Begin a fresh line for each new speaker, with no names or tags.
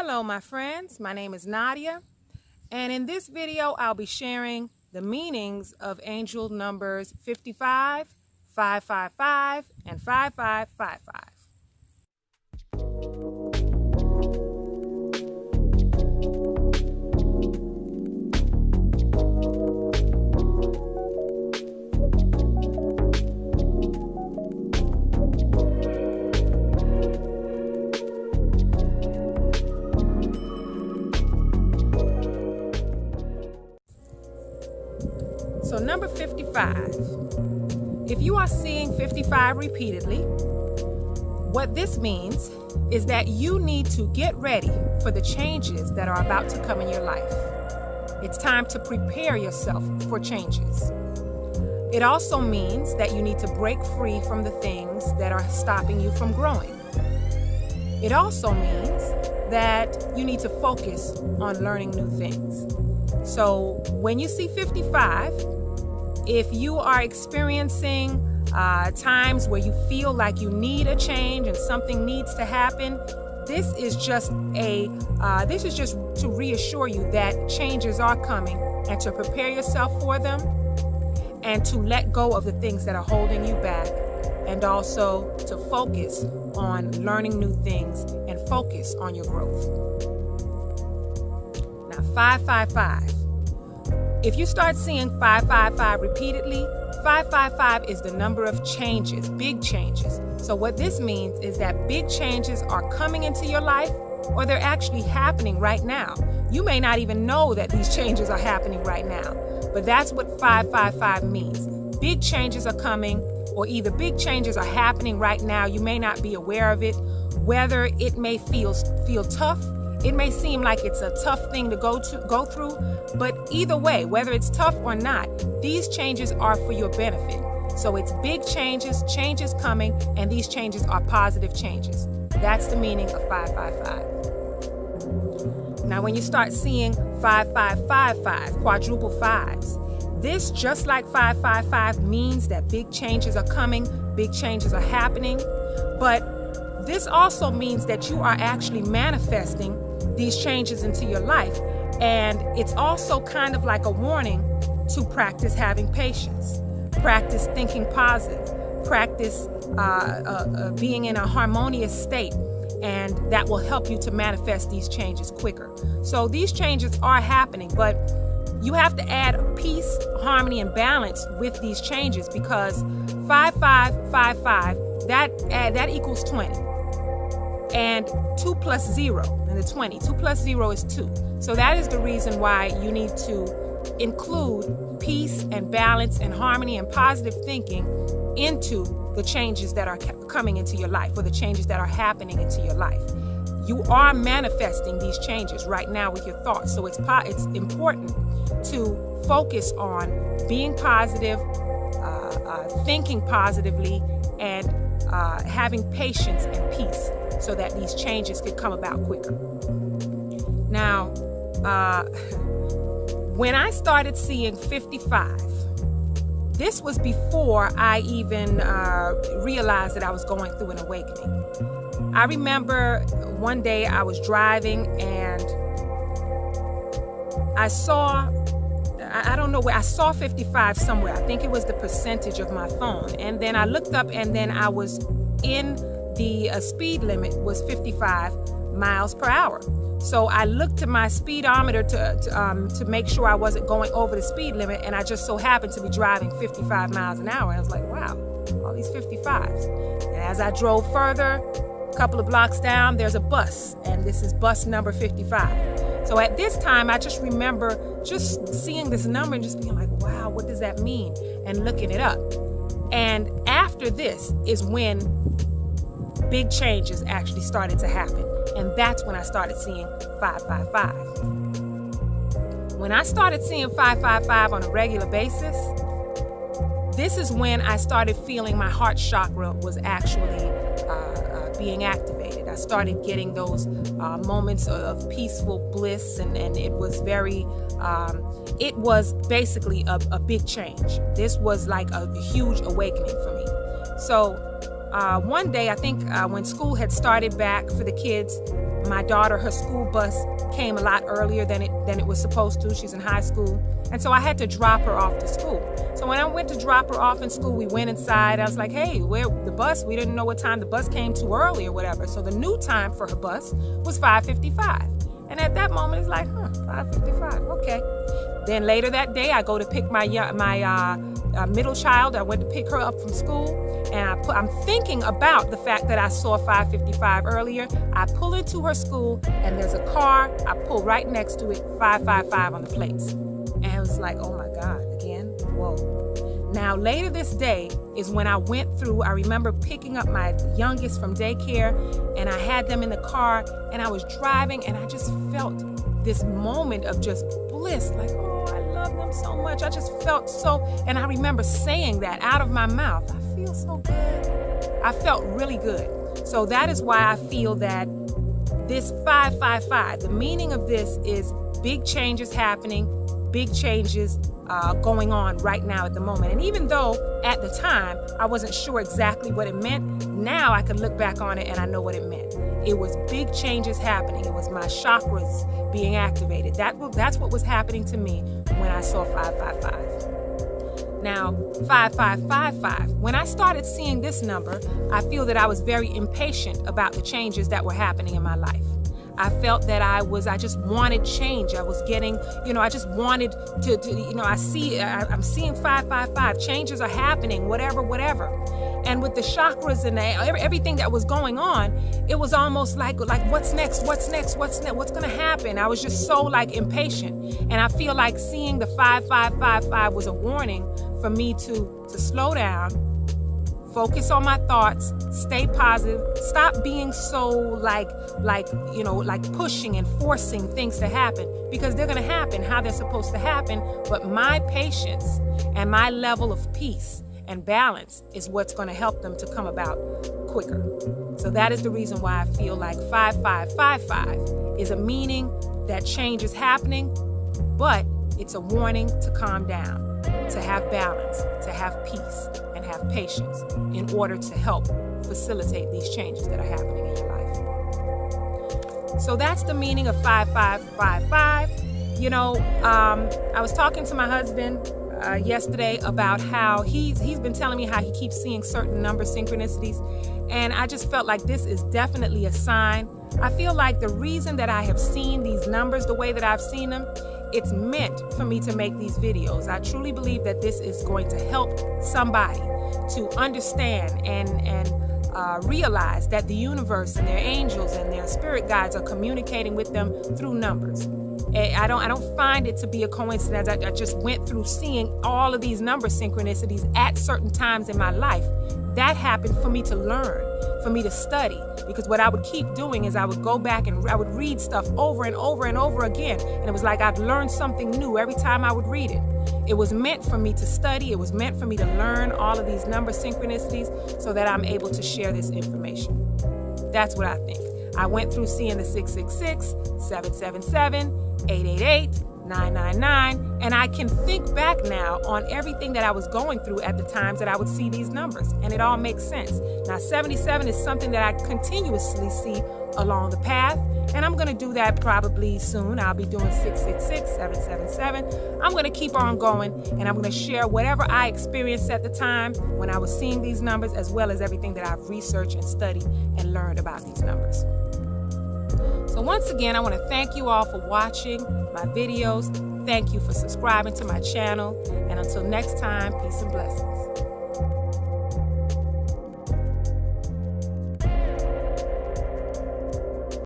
Hello my friends, my name is Nadia, and in this video I'll be sharing the meanings of angel numbers 55, 555, and 5555. So number 55, if you are seeing 55 repeatedly, what this means is that you need to get ready for the changes that are about to come in your life. It's time to prepare yourself for changes. It also means that you need to break free from the things that are stopping you from growing. It also means that you need to focus on learning new things. So when you see 55, if you are experiencing times where you feel like you need a change and something needs to happen, this is just to reassure you that changes are coming and to prepare yourself for them and to let go of the things that are holding you back, and also to focus on learning new things and focus on your growth. Now 555. If you start seeing 555 repeatedly, 555 is the number of changes, big changes. So what this means is that big changes are coming into your life, or they're actually happening right now. You may not even know that these changes are happening right now, but that's what 555 means. Big changes are coming, or either big changes are happening right now. You may not be aware of it, whether it may feel tough. It may seem like it's a tough thing to go through, but either way, whether it's tough or not, these changes are for your benefit. So it's big changes coming, and these changes are positive changes. That's the meaning of 555. Now, when you start seeing 5555, quadruple fives, this, just like 555, means that big changes are coming, big changes are happening, but this also means that you are actually manifesting these changes into your life. And it's also kind of like a warning to practice having patience, practice thinking positive, practice being in a harmonious state, and that will help you to manifest these changes quicker. So these changes are happening, but you have to add peace, harmony, and balance with these changes, because 5555, that equals 20. And 2 plus 0, and the 20. 2 plus 0 is 2. So that is the reason why you need to include peace and balance and harmony and positive thinking into the changes that are coming into your life, or the changes that are happening into your life. You are manifesting these changes right now with your thoughts. So it's important to focus on being positive, thinking positively, and having patience and peace, so that these changes could come about quicker. Now, when I started seeing 55, this was before I even realized that I was going through an awakening. I remember one day I was driving and I saw 55 somewhere. I think it was the percentage of my phone. And then I looked up, and then I was in the speed limit was 55 miles per hour. So I looked at my speedometer to make sure I wasn't going over the speed limit, and I just so happened to be driving 55 miles an hour. And I was like, wow, all these 55s. And as I drove further, a couple of blocks down, there's a bus, and this is bus number 55. So at this time, I just remember just seeing this number and just being like, wow, what does that mean? And looking it up. And after this is when big changes actually started to happen. And that's when I started seeing 555. When I started seeing 555 on a regular basis, this is when I started feeling my heart chakra was actually being activated. I started getting those moments of peaceful bliss, and it was very, it was basically a big change. This was like a huge awakening for me. So one day, I think when school had started back for the kids, My daughter, her school bus came a lot earlier than it was supposed to. She's in high school. And so I had to drop her off to school. So when I went to drop her off in school, we went inside. I was like, hey, where the bus? We didn't know what time the bus came too early or whatever. So the new time for her bus was 5:55. And at that moment, it's like, 5:55, okay. Then later that day, I go to pick my middle child. I went to pick her up from school. And I'm thinking about the fact that I saw 5:55 earlier. I pull into her school, and there's a car. I pull right next to it, 5:55 on the plates. And it was like, oh my God, again? Whoa. Now, later this day is when I went through, I remember picking up my youngest from daycare, and I had them in the car, and I was driving, and I just felt this moment of just bliss, like, oh, I love them so much. I just felt so, and I remember saying that out of my mouth. I feel so good. I felt really good. So that is why I feel that this 555, the meaning of this is big changes happening, big changes going on right now at the moment. And even though at the time I wasn't sure exactly what it meant, now I could look back on it and I know what it meant. It was big changes happening. It was my chakras being activated. That's what was happening to me when I saw 555. Now, 5555, when I started seeing this number, I feel that I was very impatient about the changes that were happening in my life. I felt that I just wanted change. I was getting, I just wanted to I'm seeing 555. Changes are happening, whatever. And with the chakras and everything that was going on, it was almost like what's next? What's going to happen? I was just so impatient. And I feel like seeing the 5555 was a warning for me to slow down, focus on my thoughts, stay positive, stop being so pushing and forcing things to happen, because they're going to happen how they're supposed to happen. But my patience and my level of peace and balance is what's going to help them to come about quicker. So that is the reason why I feel like 5555 is a meaning that change is happening, but it's a warning to calm down, to have balance, to have peace, and have patience in order to help facilitate these changes that are happening in your life. So that's the meaning of 5555. I was talking to my husband yesterday about how he's been telling me how he keeps seeing certain number synchronicities, and I just felt like this is definitely a sign. I feel like the reason that I have seen these numbers the way that I've seen them, it's meant for me to make these videos. I truly believe that this is going to help somebody to understand and realize that the universe and their angels and their spirit guides are communicating with them through numbers. I don't find it to be a coincidence. I just went through seeing all of these number synchronicities at certain times in my life. That happened for me to learn, for me to study, because what I would keep doing is I would go back and I would read stuff over and over and over again, and it was like I'd learn something new every time I would read it. It was meant for me to study. It was meant for me to learn all of these number synchronicities so that I'm able to share this information. That's what I think. I went through seeing the 666, 777, 888, 999, and I can think back now on everything that I was going through at the times that I would see these numbers, and it all makes sense. Now, 77 is something that I continuously see along the path, and I'm going to do that probably soon. I'll be doing 666, 777. I'm going to keep on going, and I'm going to share whatever I experienced at the time when I was seeing these numbers, as well as everything that I've researched and studied and learned about these numbers. So once again, I want to thank you all for watching my videos. Thank you for subscribing to my channel. And until next time, peace and blessings.